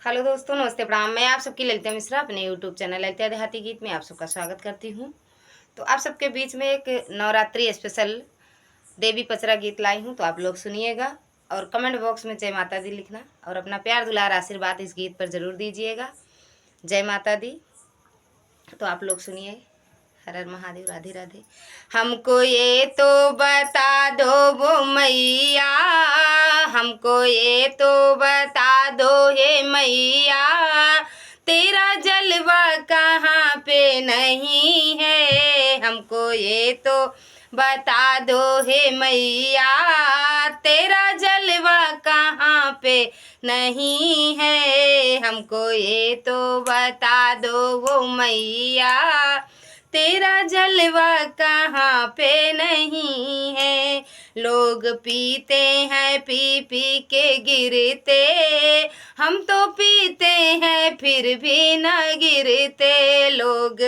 Hello दोस्तों, नमस्ते, प्रणाम। मैं आप सबकी ललिता मिश्रा अपने यूट्यूब चैनल ललिता देहाती गीत में आप सबका स्वागत करती हूँ। तो आप सबके बीच में एक नवरात्रि स्पेशल देवी पचरा गीत लाई हूँ, तो आप लोग सुनिएगा और कमेंट बॉक्स में जय माता दी लिखना और अपना प्यार दुलार आशीर्वाद इस गीत पर ज़रूर दीजिएगा। जय माता दी। तो आप लोग सुनिए। हर हर महादेव, राधे राधे। हमको ये तो बता दो वो मैया, हमको ये तो बता दो हे मैया, तेरा जलवा कहाँ पे नहीं है। हमको ये तो बता दो हे मैया, तेरा जलवा कहाँ पे नहीं है। हमको ये तो बता दो वो मैया, तेरा जलवा कहाँ पे नहीं है। लोग पीते हैं पी पी के गिरते, हम तो पीते हैं फिर भी न गिरते। लोग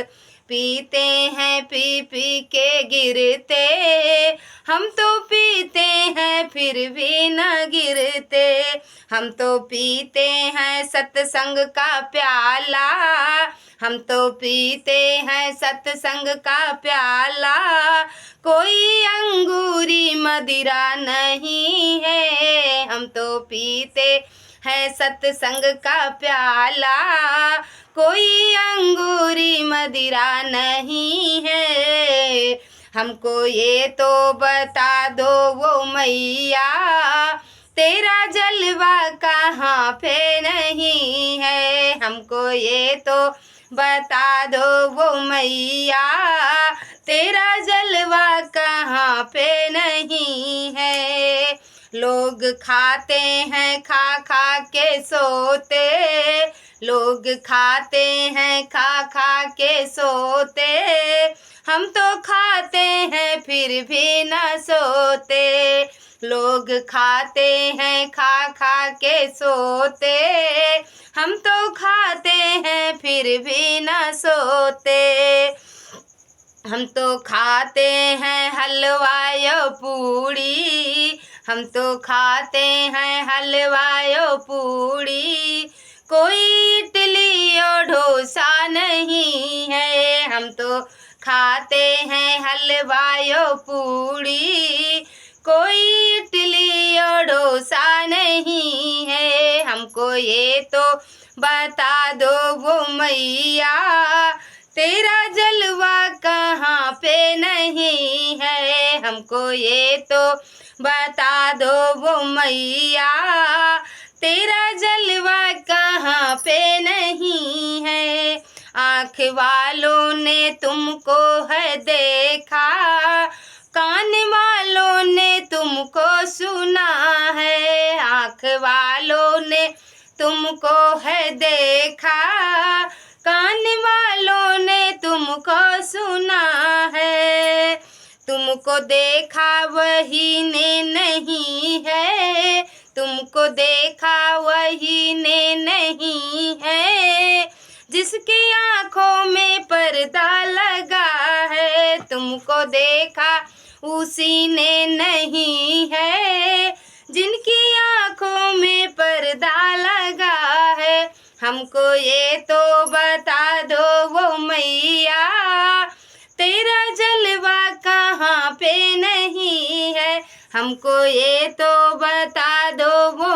पीते हैं पी पी के गिरते, हम तो पीते हैं फिर भी न गिरते। हम तो पीते हैं सत्संग का प्याला, हम तो पीते हैं सत्संग का प्याला, कोई अंगूरी मदिरा नहीं है। हम तो पीते है सत्संग का प्याला, कोई अंगूरी मदिरा नहीं है। हमको ये तो बता दो वो मैया, तेरा जलवा कहाँ पे नहीं है। हमको ये तो बता दो वो मैया, तेरा जलवा कहाँ पे नहीं है। लोग खाते हैं खा खा के सोते, लोग खाते हैं खा खा के सोते, हम तो खाते हैं फिर भी न सोते। लोग खाते हैं खा खा के सोते, हम तो खाते हैं फिर भी न सोते। हम तो खाते हैं हलवायो पूड़ी, हम तो खाते हैं हलवायो पूड़ी, कोई इडली और डोसा नहीं है। हम तो खाते हैं हलवायो पूड़ी, कोई इडली और डोसा नहीं है। हमको ये तो बता दो वो मैया, तेरा जलवा कहाँ पे नहीं है। हमको ये तो बता दो वो मैया, तेरा जलवा कहाँ पे नहीं है। आँख वालों ने तुमको है देखा, कान वालों ने तुमको सुना है। आँख वालों ने तुमको है देखा, कान वालों ने तुमको सुना है। तुमको देखा वही ने नहीं है, तुमको देखा वही ने नहीं है, जिसकी आँखों में पर्दा लगा है। तुमको देखा उसी ने नहीं है, जिनकी आँखों में पर्दा लगा है। हमको ये तो बता दो वो मैया, तेरा जलवा कहाँ पे नहीं है। हमको ये तो बता दो वो